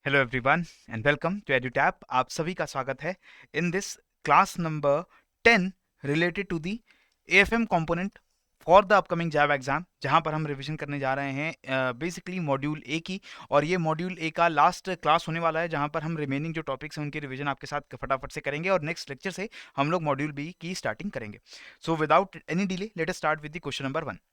Hello everyone and welcome to Edutap. आप सभी का स्वागत है in this class number 10 related to the AFM component for the upcoming JAIIB exam, जहां पर हम रिवीजन करने जा रहे हैं बेसिकली मॉड्यूल ए की। और ये मॉड्यूल ए का लास्ट क्लास होने वाला है, जहां पर हम रिमेनिंग जो टॉपिक्स हैं उनकी रिवीजन आपके साथ फटाफट से करेंगे और नेक्स्ट लेक्चर से हम लोग मॉड्यूल बी की स्टार्टिंग करेंगे। So without any delay let us start with the question number 1।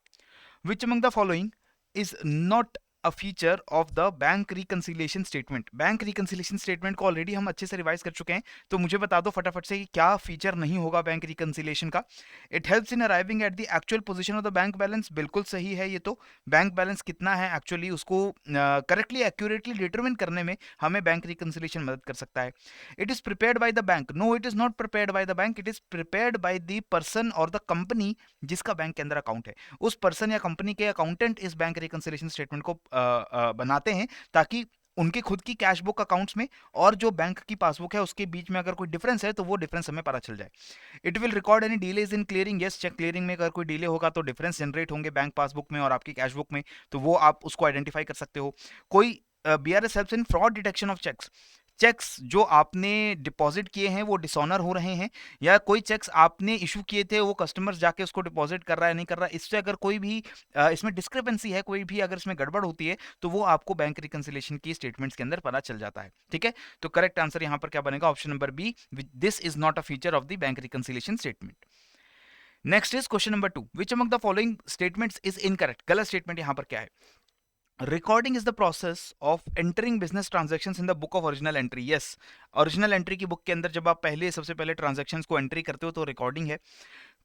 Which among the following is not a feature of the bank reconciliation statement? Bank reconciliation statement को already हम अच्छे से revise कर चुके हैं, तो मुझे बता दो फटाफट से कि क्या फीचर नहीं होगा बैंक रिकन्सिलेशन का। It helps in arriving at the actual position of the bank balance. बिल्कुल सही है, ये तो बैंक बैलेंस कितना है एक्चुअली उसको करेक्टली एक्यूरेटली डिटरमिन करने में हमें बैंक रिकन्सिलेशन मदद कर सकता है। It is prepared by the bank. No, it is not prepared by the bank, it is prepared by the person और द कंपनी जिसका बैंक के अंदर अकाउंट है। उस पर्सन या कंपनी के अकाउंटेंट इस बैंक रिकंसिलिएशन स्टेटमेंट को बनाते हैं, ताकि उनके खुद की कैश बुक अकाउंट्स में और जो बैंक की पासबुक है उसके बीच में अगर कोई डिफरेंस है तो वो डिफरेंस हमें पता चल जाए। It will record any delays in clearing. Yes, cheque clearing में अगर कोई डिले होगा तो डिफरेंस जनरेट होंगे बैंक पासबुक में और आपकी कैश बुक में, तो वो आप उसको आइडेंटिफाई कर सकते हो। कोई BRS helps in fraud detection of cheques. Cheques जो आपने डिपॉजिट किए हैं वो डिसऑनर हो रहे हैं, या कोई चेक्स आपने इशू किए थे वो कस्टमर्स जाके उसको डिपॉजिट कर रहा है नहीं कर रहा है, इससे अगर कोई भी इसमें डिस्क्रिपेंसी है, कोई भी अगर इसमें गड़बड़ होती है तो वो आपको बैंक रिकंसिलेशन की स्टेटमेंट्स के अंदर पता चल जाता है। ठीक है, तो करेक्ट आंसर यहाँ पर क्या बनेगा? Option number B, this is not a feature of the bank reconciliation statement. Next is question number 2। Which among the following statements is incorrect? गलत स्टेटमेंट यहाँ पर क्या है? Recording is the process of entering business transactions in the book of original entry. Yes, original entry की book के अंदर जब आप सबसे पहले ट्रांजेक्शंस को एंट्री करते हो तो रिकॉर्डिंग है।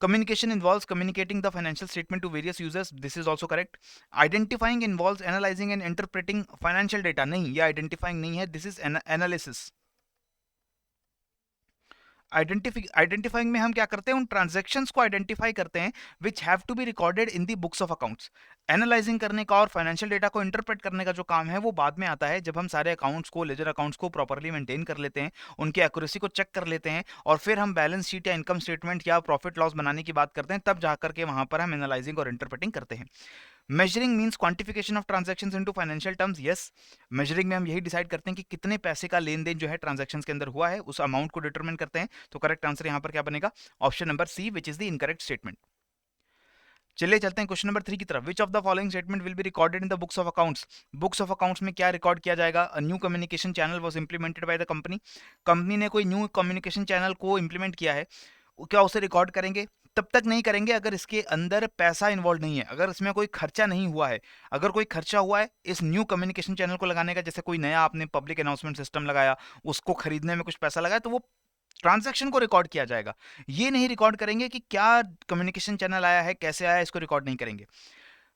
Communication involves communicating the financial statement to various users. This is also correct. Identifying involves analysing and interpreting financial data. नहीं, ये आइडेंटिफाइंग नहीं है, दिस इज एनालिसिस। आइडेंटिफाइंग में हम क्या करते हैं? उन ट्रांजेक्शन्स को आइडेंटिफाई करते हैं which have to be recorded in the books of accounts. Analysing करने का और फाइनेंशियल डेटा को इंटरप्रेट करने का जो काम है वो बाद में आता है, जब हम सारे अकाउंट्स को, लेजर अकाउंट्स को प्रॉपर्ली मेंटेन कर लेते हैं, उनकी एक्यूरेसी को चेक कर लेते हैं और फिर हम बैलेंस शीट या इनकम स्टेटमेंट या प्रॉफिट लॉस बनाने की बात करते हैं, तब जाकर के वहां पर हम एनालाइजिंग और इंटरप्रेटिंग करते हैं। Measuring means quantification of transactions into financial terms. Yes, measuring में हम यही डिसाइड करते हैं कि कितने पैसे का लेन देन जो है ट्रांजेक्शंस के अंदर हुआ है, उस अमाउंट को डिटरमिन करते हैं। तो करेक्ट आंसर यहां पर क्या बनेगा? Option number C, which is the incorrect statement. चलिए चलते हैं क्वेश्चन नंबर 3 की तरफ। Which of the following statement will be recorded in the books of accounts? Books of accounts में क्या रिकॉर्ड किया जाएगा? A new communication channel was implemented by the company. Company ने कोई न्यू कम्युनिकेशन चैनल को implement किया है, क्या उसे रिकॉर्ड करेंगे? तब तक नहीं करेंगे अगर इसके अंदर पैसा इन्वॉल्व नहीं है, अगर इसमें कोई खर्चा नहीं हुआ है। अगर कोई खर्चा हुआ है इस न्यू कम्युनिकेशन चैनल को लगाने का, जैसे कोई नया आपने पब्लिक अनाउंसमेंट सिस्टम लगाया, उसको खरीदने में कुछ पैसा लगाया, तो वो ट्रांजैक्शन को रिकॉर्ड किया जाएगा। ये नहीं रिकॉर्ड करेंगे कि क्या कम्युनिकेशन चैनल आया है, कैसे आया, इसको रिकॉर्ड नहीं करेंगे।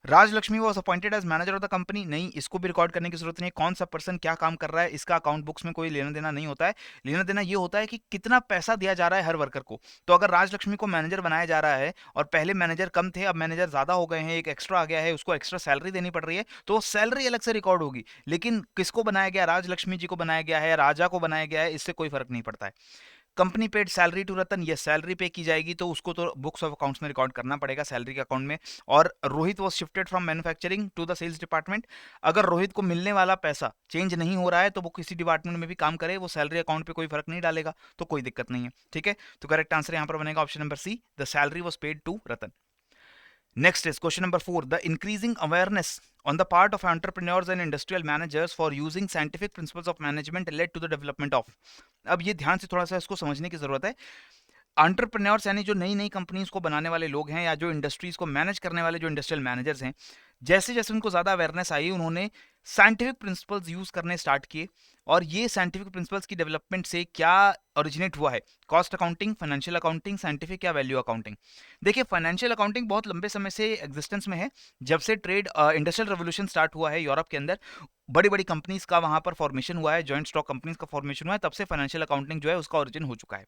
Rajalakshmi was appointed as manager of the company. नहीं, इसको भी रिकॉर्ड करने की जरूरत नहीं है। कौन सा पर्सन क्या काम कर रहा है इसका अकाउंट बुक्स में कोई लेना देना नहीं होता है। लेना देना ये होता है कि कितना पैसा दिया जा रहा है हर वर्कर को। तो अगर राजलक्ष्मी को मैनेजर बनाया जा रहा है और पहले मैनेजर कम थे, अब मैनेजर ज्यादा हो गए हैं, एक एक्स्ट्रा आ गया है, उसको एक्स्ट्रा सैलरी देनी पड़ रही है, तो सैलरी अलग से रिकॉर्ड होगी। लेकिन किसको बनाया गया? राजलक्ष्मी जी को बनाया गया है, राजा को बनाया गया है, इससे कोई फर्क नहीं पड़ता है। Company paid salary to Ratan. ये सैलरी पे की जाएगी तो उसको तो बुक्स ऑफ अकाउंट्स में रिकॉर्ड करना पड़ेगा, सैलरी के अकाउंट में। और Rohit was shifted from manufacturing to the sales department. अगर रोहित को मिलने वाला पैसा चेंज नहीं हो रहा है तो वो किसी डिपार्टमेंट में भी काम करे, वो सैलरी अकाउंट पे कोई फर्क नहीं डालेगा, तो कोई दिक्कत नहीं है। ठीक है, तो करेक्ट आंसर यहां पर बनेगा option number C, the salary was paid to Ratan. Next is question number 4. The increasing awareness on the part of entrepreneurs and industrial managers for using scientific principles of management led to the development of. अब ये ध्यान से थोड़ा सा इसको समझने की जरूरत है। एंटरप्रेन्योर्स यानी जो नई नई कंपनीज को बनाने वाले लोग हैं या जो इंडस्ट्रीज को मैनेज करने वाले जो इंडस्ट्रियल मैनेजर्स हैं, जैसे जैसे उनको ज़्यादा अवेयरनेस आई, उन्होंने साइंटिफिक प्रिंसिपल्स यूज़ करने स्टार्ट किए। और ये साइंटिफिक प्रिंसिपल्स की डेवलपमेंट से क्या ओरिजिनेट हुआ है? Cost accounting, financial accounting, scientific या वैल्यू अकाउंटिंग। देखिए, फाइनेंशियल अकाउंटिंग बहुत लंबे समय से एग्जिस्टेंस में है। जब से ट्रेड इंडस्ट्रियल रेवोल्यूशन स्टार्ट हुआ है यूरोप के अंदर, बड़ी बड़ी कंपनीज का वहां पर फॉर्मेशन हुआ है, जॉइंट स्टॉक कंपनीज का फॉर्मेशन हुआ है, तब से फाइनेंशियल अकाउंटिंग जो है उसका ओरिजिन हो चुका है।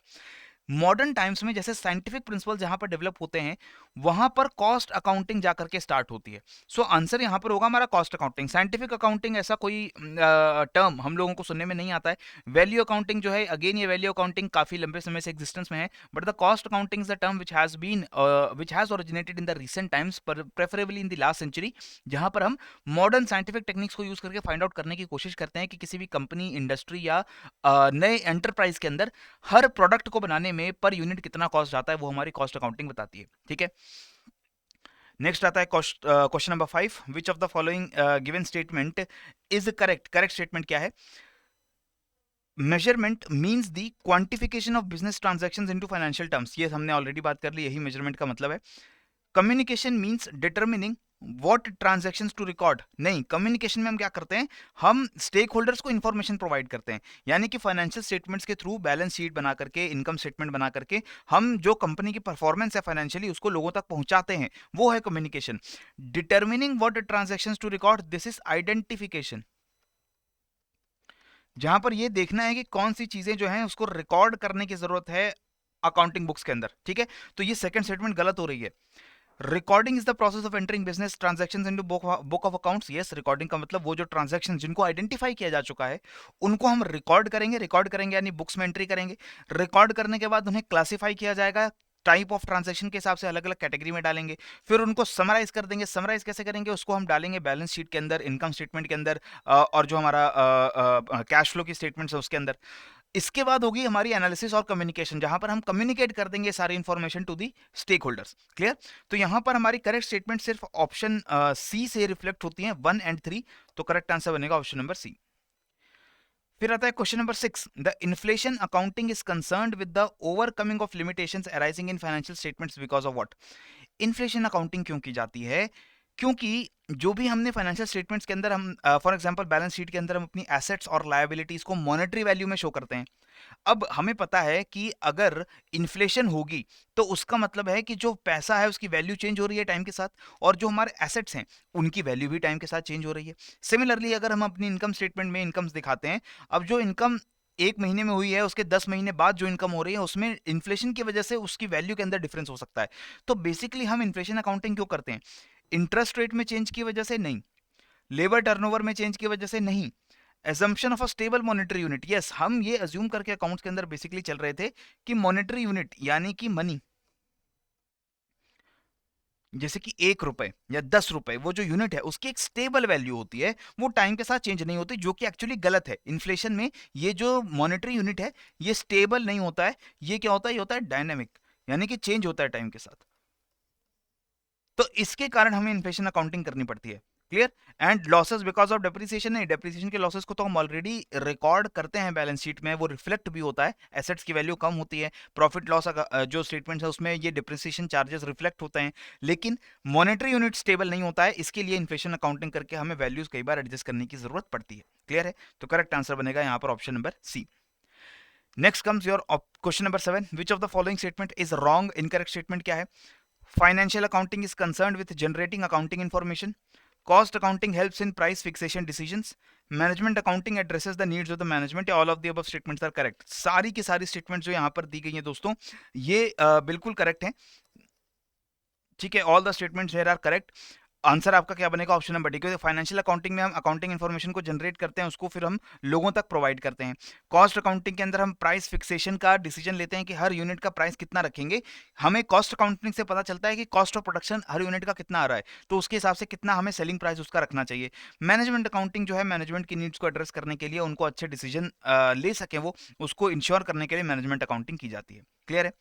मॉडर्न टाइम्स में जैसे साइंटिफिक प्रिंसिपल जहां पर डेवलप होते हैं, वहां पर कॉस्ट अकाउंटिंग जाकर के स्टार्ट होती है। सो आंसर यहां पर होगा हमारा कॉस्ट अकाउंटिंग। साइंटिफिक अकाउंटिंग ऐसा कोई टर्म हम लोगों को सुनने में नहीं आता है। वैल्यू अकाउंटिंग जो है, अगेन ये वैल्यू अकाउंटिंग काफी लंबे समय से एग्जिस्टेंस में है, but the cost accounting is the term which has originated in the recent times, preferably in the last century, जहां पर हम मॉडर्न साइंटिफिक टेक्निक्स को यूज करके फाइंड आउट करने की कोशिश करते हैं कि किसी भी कंपनी, इंडस्ट्री या नए एंटरप्राइज के अंदर हर प्रोडक्ट को बनाने में पर यूनिट कितना कॉस्ट जाता है, वो हमारी कॉस्ट अकाउंटिंग बताती है। ठीक है, नेक्स्ट आता है question number 5, which of the following given statement is correct. Correct statement क्या है? Measurement means the quantification of business transactions into financial terms, ये हमने ऑलरेडी बात कर ली, यही मेजरमेंट का मतलब है। Communication means determining what transactions to record, नहीं, कम्युनिकेशन में हम क्या करते हैं, हम स्टेक होल्डर्स को इंफॉर्मेशन प्रोवाइड करते हैं, यानी कि फाइनेंशियल स्टेटमेंट्स के थ्रू बैलेंस शीट बना करके, इनकम स्टेटमेंट बना करके हम जो कंपनी की परफॉर्मेंस है फाइनेंशियली उसको लोगों तक पहुंचाते हैं, वो है communication. Determining what transactions to record, this is identification, जहां पर ये देखना है कि कौन सी चीजें जो हैं उसको रिकॉर्ड करने की जरूरत है अकाउंटिंग बुक्स के अंदर। ठीक है, तो ये सेकंड स्टेटमेंट गलत हो रही है। Recording is the process of entering business transactions into book of accounts. Yes, recording का मतलब वो जो ट्रांजैक्शंस जिनको आइडेंटिफाई किया जा चुका है उनको हम रिकॉर्ड करेंगे। रिकॉर्ड करेंगे यानी बुक्स में एंट्री करेंगे। रिकॉर्ड करने के बाद उन्हें क्लासिफाई किया जाएगा, टाइप ऑफ ट्रांजैक्शन के हिसाब से अलग अलग कैटेगरी में डालेंगे, फिर उनको समराइज कर देंगे। समराइज कैसे करेंगे, उसको हम डालेंगे बैलेंस शीट के अंदर, इनकम स्टेटमेंट के अंदर, और जो हमारा कैश फ्लो की स्टेटमेंट्स है उसके अंदर। इसके बाद होगी हमारी एनालिसिस और कम्युनिकेशन, जहां पर हम कम्युनिकेट कर देंगे सारी information to the stakeholders. Clear? तो यहां पर हमारी करेक्ट स्टेटमेंट सिर्फ ऑप्शन सी से रिफ्लेक्ट होती है, 1 एंड 3। तो करेक्ट आंसर बनेगा ऑप्शन नंबर सी। फिर आता है question number 6, the inflation accounting is concerned with the overcoming of limitations arising in financial statements because of what. Inflation accounting क्यों की जाती है? क्योंकि जो भी हमने फाइनेंशियल स्टेटमेंट्स के अंदर हम फॉर एग्जांपल बैलेंस शीट के अंदर हम अपनी एसेट्स और लायबिलिटीज को मॉनेटरी वैल्यू में शो करते हैं। अब हमें पता है कि अगर इन्फ्लेशन होगी तो उसका मतलब है कि जो पैसा है उसकी वैल्यू चेंज हो रही है टाइम के साथ, और जो हमारे एसेट्स हैं उनकी वैल्यू भी टाइम के साथ चेंज हो रही है। सिमिलरली अगर हम अपनी इनकम स्टेटमेंट में इनकम्स दिखाते हैं, अब जो इनकम एक महीने में हुई है उसके 10 महीने बाद जो इनकम हो रही है उसमें इन्फ्लेशन की वजह से उसकी वैल्यू के अंदर डिफरेंस हो सकता है। तो बेसिकली हम इन्फ्लेशन अकाउंटिंग क्यों करते हैं? इंटरेस्ट रेट में चेंज की वजह से नहीं, लेबर टर्नओवर में चेंज की वजह से नहीं, assumption of a stable monetary unit. Yes, हम ये अज्यूम करके अकाउंट्स के अंदर बेसिकली चल रहे थे कि मॉनेटरी यूनिट यानी कि मनी, जैसे कि 1 रुपए या 10 रुपए, वो जो यूनिट है उसकी एक स्टेबल वैल्यू होती है, वो टाइम के साथ चेंज नहीं होती, जो कि एक्चुअली गलत है। इन्फ्लेशन में ये जो मॉनेटरी यूनिट है ये स्टेबल नहीं होता है, ये क्या होता है, ये होता है डायनेमिक, यानी कि चेंज होता है टाइम के साथ। तो इसके कारण हमें इन्फ्लेशन अकाउंटिंग करनी पड़ती है। Clear? And losses because of depreciation, नहीं, डेप्रिसिएशन के लॉसेस को तो हम ऑलरेडी रिकॉर्ड करते हैं बैलेंस शीट में, वो रिफ्लेक्ट भी होता है, एसेट्स की वैल्यू कम होती है, प्रॉफिट लॉस जो स्टेटमेंट है उसमें ये डिप्रिसिएशन चार्जेस रिफ्लेक्ट होते हैं, लेकिन मॉनेटरी यूनिट स्टेबल नहीं होता है, इसके लिए इन्फ्लेशन अकाउंटिंग करके हमें वैल्यूज कई बार एडजस्ट करने की जरूरत पड़ती है। क्लियर है? तो करेक्ट आंसर बनेगा यहाँ पर option number C. Next comes your question number 7, which of the following statement is wrong. Incorrect statement क्या है? Financial accounting is concerned with generating accounting information. Cost accounting helps in price fixation decisions. Management accounting addresses the needs of the management. या all of the above statements are correct. सारी की सारी statements जो यहाँ पर दी गई हैं दोस्तों, ये बिल्कुल करेक्ट हैं। ठीक है, all the statements here are correct. Answer आपका क्या बनेगा? ऑप्शन नंबर डी, क्योंकि फाइनेंशियल अकाउंटिंग में हम अकाउंटिंग इन्फॉर्मेशन को जनरेट करते हैं, उसको फिर हम लोगों तक प्रोवाइड करते हैं। कॉस्ट अकाउंटिंग के अंदर हम प्राइस फिक्सेशन का डिसीजन लेते हैं कि हर यूनिट का प्राइस कितना रखेंगे। हमें कॉस्ट अकाउंटिंग से पता चलता है कि cost of production her unit का कितना आ रहा है, तो उसके हिसाब से कितना हमें सेलिंग प्राइस उसका रखना चाहिए। मैनेजमेंट अकाउंटिंग जो है मैनेजमेंट की नीड्स को एड्रेस करने के लिए, उनको अच्छे डिसीजन ले सकें वो, उसको इंश्योर करने के लिए मैनेजमेंट अकाउंटिंग की जाती है। क्लियर है?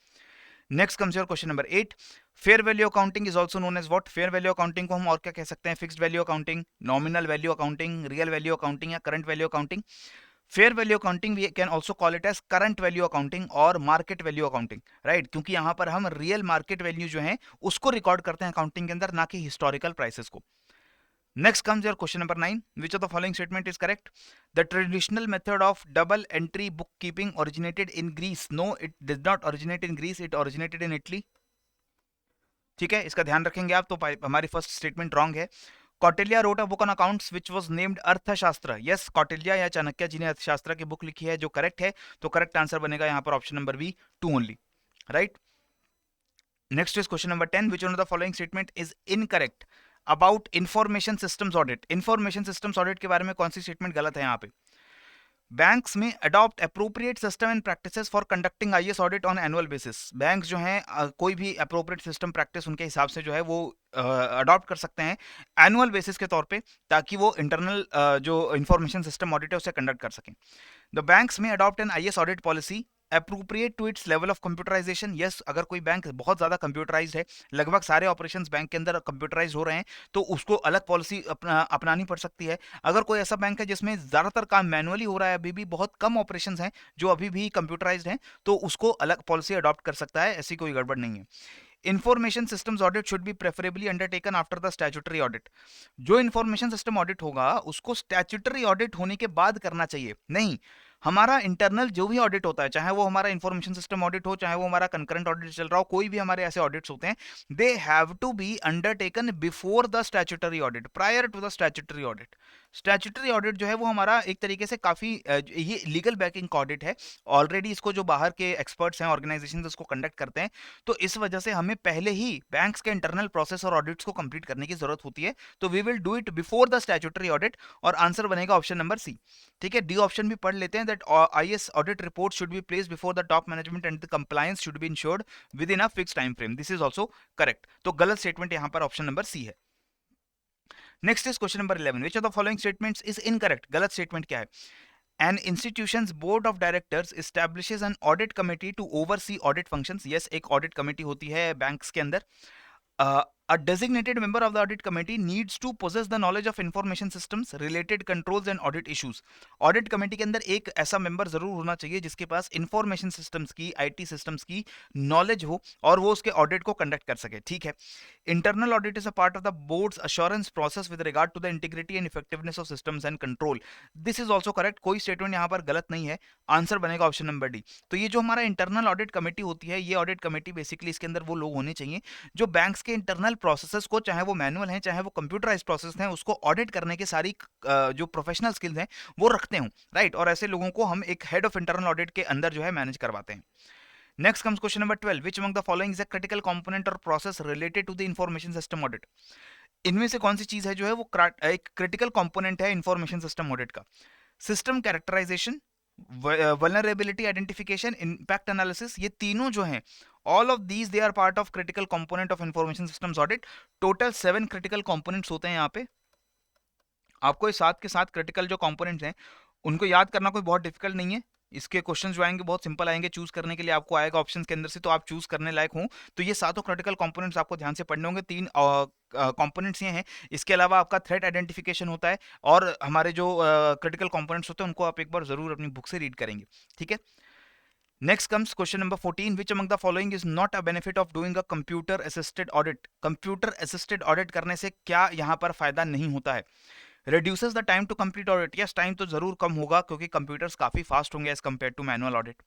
Next comes your question number 8, fair value accounting is also known as what. Fair value accounting को हम और क्या कह सकते हैं? Fixed value accounting, nominal value accounting, real value accounting या current value accounting. Fair value accounting we can also call it as current value accounting और market value accounting, right? क्योंकि यहाँ पर हम रियल मार्केट वैल्यू जो है उसको record करते हैं अकाउंटिंग के अंदर, ना कि हिस्टोरिकल प्राइसेस को। Next comes your question number 9. Which of the following statement is correct? The traditional method of double entry bookkeeping originated in Greece. No, it did not originate in Greece. It originated in Italy. ठीक है, इसका ध्यान रखेंगे आप, तो हमारी first statement wrong है। Kautilya wrote a book on accounts which was named अर्थशास्त्र। यस, कौटिल्य या चाणक्य जी ने अर्थशास्त्र की बुक लिखी है, जो करेक्ट है। तो करेक्ट आंसर बनेगा यहाँ पर option number B, 2 only. Right. Next is question number 10, which one of the following statement is incorrect about information systems audit. Information systems audit के बारे में कौन सी स्टेटमेंट गलत है यहाँ पे? बैंक्स में adopt appropriate system and practices for conducting IAS audit on annual basis. Banks जो हैं कोई भी अप्रोप्रिएट सिस्टम प्रैक्टिस उनके हिसाब से जो है वो अडॉप्ट कर सकते हैं एनुअल बेसिस के तौर पे, ताकि वो इंटरनल जो इंफॉर्मेशन सिस्टम ऑडिट है उसे कंडक्ट कर सकें। द बैंक्स में adopt an IAS audit policy appropriate to its level of computerisation. Yes, अगर कोई बैंक बहुत ज्यादा कंप्यूटराइज्ड है, लगभग सारे ऑपरेशंस बैंक के अंदर कंप्यूटराइज हो रहे हैं, तो उसको अलग पॉलिसी अपनानी पड़ सकती है। अगर कोई ऐसा बैंक है जिसमें ज्यादातर काम मैनुअली हो रहा है, अभी भी बहुत कम ऑपरेशंस हैं जो अभी भी कंप्यूटराइज्ड हैं, तो उसको अलग पॉलिसी अडॉप्ट कर सकता है, ऐसी कोई गड़बड़ नहीं है। Information systems audit should be preferably undertaken after the statutory audit. जो इंफॉर्मेशन सिस्टम ऑडिट होगा उसको स्टैट्यूटरी ऑडिट होने के बाद करना चाहिए, नहीं हमारा इंटरनल जो भी ऑडिट होता है, चाहे वो हमारा इंफॉर्मेशन सिस्टम ऑडिट हो, चाहे वो हमारा कंकरेंट ऑडिट चल रहा हो, कोई भी हमारे ऐसे ऑडिट्स होते हैं, they have to be undertaken before the statutory audit, prior to the statutory audit. Statutory audit जो है वो हमारा एक तरीके से काफी ये लीगल बैकिंग का ऑडिट है, ऑलरेडी इसको जो बाहर के एक्सपर्ट्स हैं, ऑर्गेनाइजेशन इसको कंडक्ट करते हैं, तो इस वजह से हमें पहले ही बैंक्स के इंटरनल प्रोसेस और ऑडिट्स को कंप्लीट करने की जरूरत होती है, तो we will do it before the statutory audit, और आंसर बनेगा ऑप्शन नंबर सी। ठीक है, डी ऑप्शन भी पढ़ लेते हैं, that IAS audit report should be placed before the top management and the compliance should be ensured within a fixed time frame. This is also correct, तो गलत statement यहां पर ऑप्शन नंबर सी है। Next is question number 11, which of the following statements is incorrect. गलत statement क्या है? An institution's board of directors establishes an audit committee to oversee audit functions. Yes, एक audit committee होती है banks के अंदर। A designated member of the audit committee needs to possess the knowledge of information systems, related controls and audit issues. Audit committee के अंदर एक ऐसा member जरूर होना चाहिए जिसके पास information systems की, IT systems की knowledge हो और वो उसके audit को conduct कर सके। ठीक है, internal audit is a part of the board's assurance process with regard to the integrity and effectiveness of systems and control. This is also correct, कोई statement यहाँ पर गलत नहीं है, आंसर बनेगा ऑप्शन नंबर डी। तो ये जो हमारा इंटरनल ऑडिट कमेटी होती है, ये ऑडिट कमेटी बेसिकली इसके अंदर वो लोग होने चाहिए जो बैंक्स के इंटरनल प्रोसेसेस को, चाहे वो मैनुअल हैं चाहे वो कंप्यूटराइज्ड प्रोसेस हैं, उसको ऑडिट करने के सारी जो प्रोफेशनल स्किल्स हैं वो रखते हो, राइट। और ऐसे लोगों को हम एक हेड ऑफ इंटरनल ऑडिट के अंदर जो है मैनेज करवाते हैं। Next comes question number 12, which among the following is a critical component और process related to the information system audit. इनमें से कौन सी चीज है जो है वो एक क्रिटिकल कंपोनेंट है इंफॉर्मेशन सिस्टम ऑडिट का? System characterisation, vulnerability identification, impact analysis, ये तीनों जो हैं, all of these they are part of critical component of information systems audit. Total 7 critical components होते हैं यहाँ पे। आपको इस साथ के साथ क्रिटिकल जो कंपोनेंट्स हैं उनको याद करना कोई बहुत डिफिकल्ट नहीं है। इसके क्वेश्चंस जो आएंगे बहुत सिंपल आएंगे, चूज करने के लिए आपको आएगा ऑप्शंस के अंदर से, तो आप चूज करने लायक हो तो ये सातों क्रिटिकल कंपोनेंट्स आपको ध्यान से पढ़ने होंगे। 3 कंपोनेंट्स ये हैं, इसके अलावा आपका थ्रेट आइडेंटिफिकेशन होता है, और हमारे जो क्रिटिकल कंपोनेंट्स होते हैं उनको आप एक बार जरूर अपनी बुक से रीड करेंगे। ठीक है, next comes question number 14, which among the following is not a benefit of doing a computer assisted audit. Computer assisted audit करने से क्या यहाँ पर फायदा नहीं होता है? reduces the time to complete audit. yes, time तो जरूर कम होगा क्योंकि कंप्यूटर्स काफी फास्ट होंगे as compared to manual audit.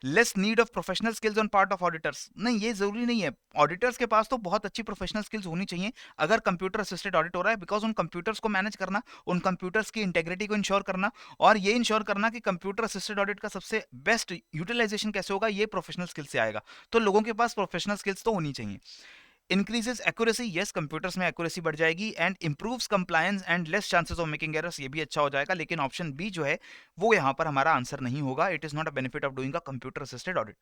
Less need of professional skills on part of auditors. नहीं, ये जरूरी नहीं है, ऑडिटर्स के पास तो बहुत अच्छी प्रोफेशनल स्किल्स होनी चाहिए अगर कंप्यूटर असिस्टेड ऑडिट हो रहा है, बिकॉज उन कंप्यूटर्स को मैनेज करना, उन कंप्यूटर्स की इंटेग्रिटी को इंश्योर करना, और ये इंश्योर करना कि कंप्यूटर असिस्टेड ऑडिट का सबसे बेस्ट यूटिलाइजेशन कैसे होगा, ये प्रोफेशनल स्किल्स से आएगा। तो लोगों के पास प्रोफेशनल स्किल्स तो होनी चाहिए। इंक्रीजेस एक्यूरेसी, यस कंप्यूटर्स में एक्यूरेसी बढ़ जाएगी, and improves compliance and less chances of making errors, ये भी अच्छा हो जाएगा। लेकिन ऑप्शन बी जो है वो यहाँ पर हमारा आंसर नहीं होगा, it is not a benefit of doing a computer assisted audit.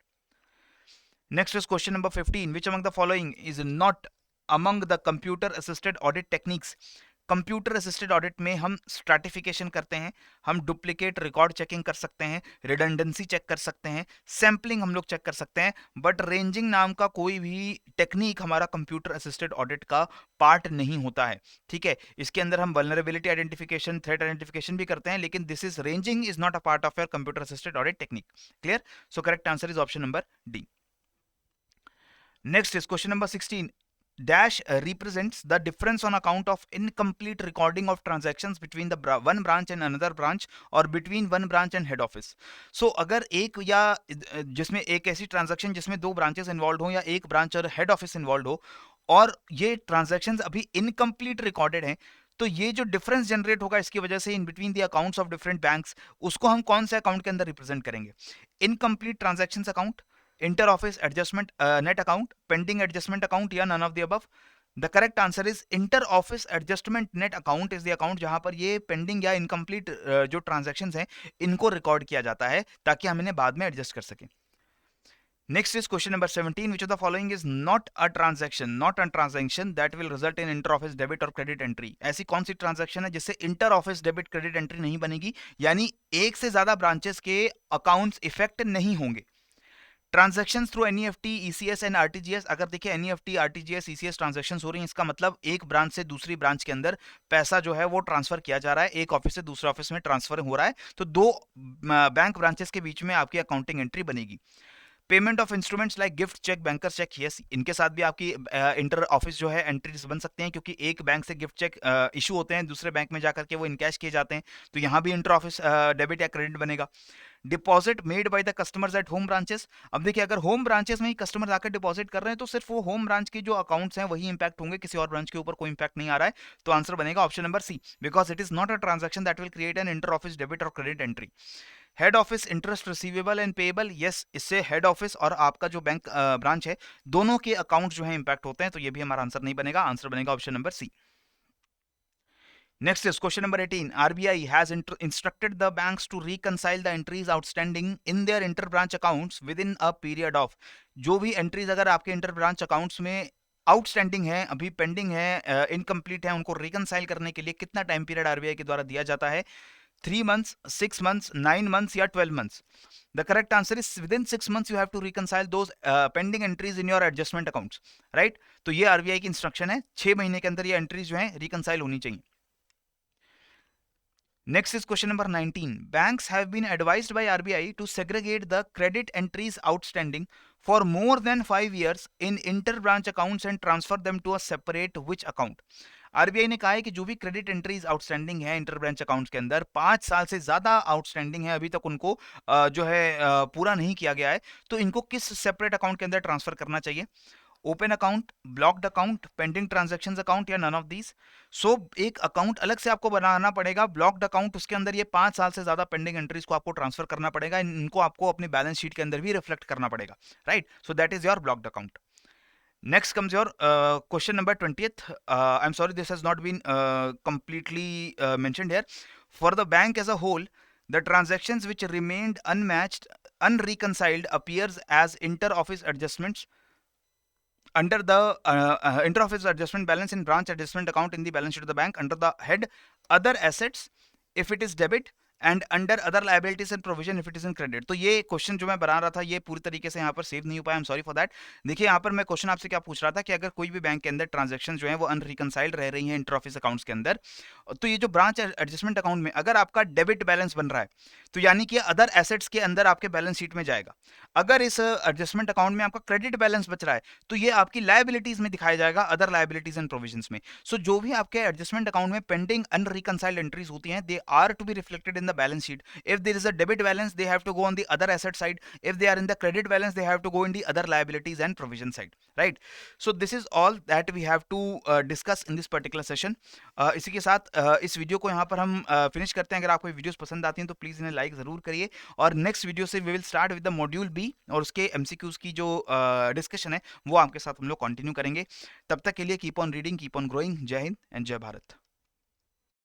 Next is question number 15, which among the following is not among the computer assisted audit techniques. Computer assisted audit में हम stratification करते हैं, हम duplicate record checking कर सकते हैं, redundancy check कर सकते हैं, सैंपलिंग हम लोग चेक कर सकते हैं, बट रेंजिंग नाम का कोई भी टेक्निक हमारा कंप्यूटर असिस्टेड ऑडिट का पार्ट नहीं होता है। ठीक है, इसके अंदर हम वल्नरेबिलिटी आइडेंटिफिकेशन, थ्रेट आइडेंटिफिकेशन भी करते हैं, लेकिन this is ranging is not a part of your computer assisted audit technique. Clear? So correct answer is option number D. Next is question number 16, dash represents the difference on account of incomplete recording of transactions between the one branch and another branch or between one branch and head office. So अगर एक या जिसमें एक ऐसी transaction जिसमें 2 branches involve हो या एक ब्रांच और हेड ऑफिस इन्वॉल्व हो और ये ट्रांजैक्शंस अभी इनकम्प्लीट रिकॉर्डेड हैं, तो ये जो डिफरेंस जनरेट होगा इसकी वजह से in between the accounts of different banks, उसको हम कौन से अकाउंट के अंदर रिप्रेजेंट करेंगे? Incomplete transactions account, inter office adjustment net account, pending adjustment account, या none of the above? The correct answer is inter office adjustment net account is the account जहां पर ये पेंडिंग या इनकम्प्लीट जो transaction हैं इनको record किया जाता है ताकि हम इन्हें बाद में एडजस्ट कर सकें. Next is question number 17. Which of the following is not a transaction? Not a transaction that will result in inter-office debit or credit entry. ऐसी कौन सी ट्रांजैक्शन है जिससे inter office debit credit entry नहीं बनेगी, यानी एक से ज्यादा ब्रांचेस के अकाउंट्स इफेक्ट नहीं होंगे. Transactions through NEFT, ECS and RTGS. अगर देखिए एनईएफटी, आरटीजीएस, ईसीएस ट्रांजैक्शंस हो रही हैं, इसका मतलब एक ब्रांच से दूसरी ब्रांच के अंदर पैसा जो है वो ट्रांसफर किया जा रहा है, एक ऑफिस से दूसरे ऑफिस में ट्रांसफर हो रहा है, तो दो बैंक ब्रांचेस के बीच में आपकी अकाउंटिंग एंट्री बनेगी. Payment of instruments like gift cheque, banker cheque, yes, इनके साथ भी आपकी इंटर ऑफिस जो है एंट्रीज बन सकते हैं, क्योंकि एक बैंक से गिफ्ट चेक इशू होते हैं, दूसरे बैंक में जाकर के वो इनकैश किए जाते हैं, तो यहाँ भी इंटर ऑफिस डेबिट या क्रेडिट बनेगा. Deposit made by the customers at home branches. अब देखिए अगर होम ब्रांचेस में ही कस्टमर आकर डिपॉजिट कर रहे हैं तो सिर्फ वो होम ब्रांच के जो अकाउंट्स हैं वही इंपैक्ट होंगे, किसी और ब्रांच के ऊपर कोई इंपैक्ट नहीं आ रहा है, तो आंसर बनेगा option number C, because it is not a transaction that will create an inter office debit और credit entry. Head office interest receivable and payable, yes, इससे हेड ऑफिस और आपका जो बैंक ब्रांच है दोनों के अकाउंट जो है इंपैक्ट होते हैं, तो ये भी हमारा आंसर नहीं बनेगा, आंसर बनेगा option number C. Next is question number 18. RBI has instructed the banks to reconcile the entries outstanding in their inter-branch accounts within a period of. जो भी एंट्रीज अगर आपके इंटर-ब्रांच अकाउंट्स में आउटस्टैंडिंग है, अभी पेंडिंग है, incomplete है, उनको रिकनसाइल करने के लिए कितना टाइम पीरियड आरबीआई के द्वारा दिया जाता है? 3 months, 6 months, 9 months या 12 months? The correct answer is within 6 months you have to reconcile those pending entries in your adjustment accounts, right? तो ये आरबीआई की इंस्ट्रक्शन है, 6 महीने के अंदर ये एंट्रीज जो है रिकनसाइल होनी चाहिए. Next is question number 19. Banks have been advised by RBI to segregate the credit entries outstanding for more than 5 years in inter-branch accounts and transfer them to a separate which account? RBI ने कहा है कि जो भी credit entries outstanding है inter branch accounts के अंदर 5 साल से ज्यादा आउटस्टैंडिंग है, अभी तक उनको जो है पूरा नहीं किया गया है, तो इनको किस सेपरेट अकाउंट के अंदर ट्रांसफर करना चाहिए? Open account, blocked account, pending transactions account, या नन ऑफ दीज? सो एक अकाउंट अलग से आपको बनाना पड़ेगा, ब्लॉक्ड अकाउंट, उसके अंदर ये 5 साल से ज्यादा पेंडिंग एंट्रीज को आपको ट्रांसफर करना पड़ेगा, इनको आपको अपनी बैलेंस शीट के अंदर भी रिफ्लेक्ट करना पड़ेगा, right? So that is your blocked account. Next comes your question number 20th. I'm sorry, this has not been completely mentioned here. For the bank as a whole, the transactions which remained unmatched, unreconciled appears as inter-office adjustments under the inter-office adjustment balance in branch adjustment account in the balance sheet of the bank under the head other assets if it is debit and under other liabilities and provision if it is in credit. तो ये question जो मैं बना रहा था ये पूरी तरीके से यहाँ पर सेव नहीं हो पाया, I am sorry for that. देखिए यहाँ पर मैं क्वेश्चन आपसे क्या पूछ रहा था कि अगर कोई भी बैंक के अंदर ट्रांजैक्शन जो है वो अनरिकनसाइल्ड रह रही है इंटर ऑफिस अकाउंट्स के अंदर, तो ये जो ब्रांच एडजस्टमेंट अकाउंट में अगर आपका डेबिट बैलेंस बन रहा है तो यानी कि अदर एसेट्स के अंदर आपके बैलेंस शीट में जाएगा. अगर इस एडजस्टमेंट अकाउंट में आपका क्रेडिट बैलेंस बच रहा है तो ये आपकी लाइबिलिटीज में दिखाया जाएगा, अदर लाइबिलिटीज एंड प्रोविजंस में. सो जो भी आपके एडजस्टमेंट अकाउंट में पेंडिंग अनरिकनसाइल्ड एंट्रीज होती हैं they are to be reflected in the balance sheet. If there is a debit balance, they have to go on the other asset side. If they are in the credit balance, they have to go in the other liabilities and provision side, right? So this is all that we have to discuss in this particular session. इसी के साथ इस video को यहाँ पर हम finish करते हैं. अगर आपको वीडियोस पसंद आती हैं तो प्लीज़ इन्हें लाइक ज़रूर करिए, और नेक्स्ट वीडियो से we will start with the module B और उसके MCQs की जो डिस्कशन है वो आपके साथ हम लोग कंटिन्यू करेंगे. तब तक के लिए keep on reading, keep on growing. जय हिंद एंड जय भारत.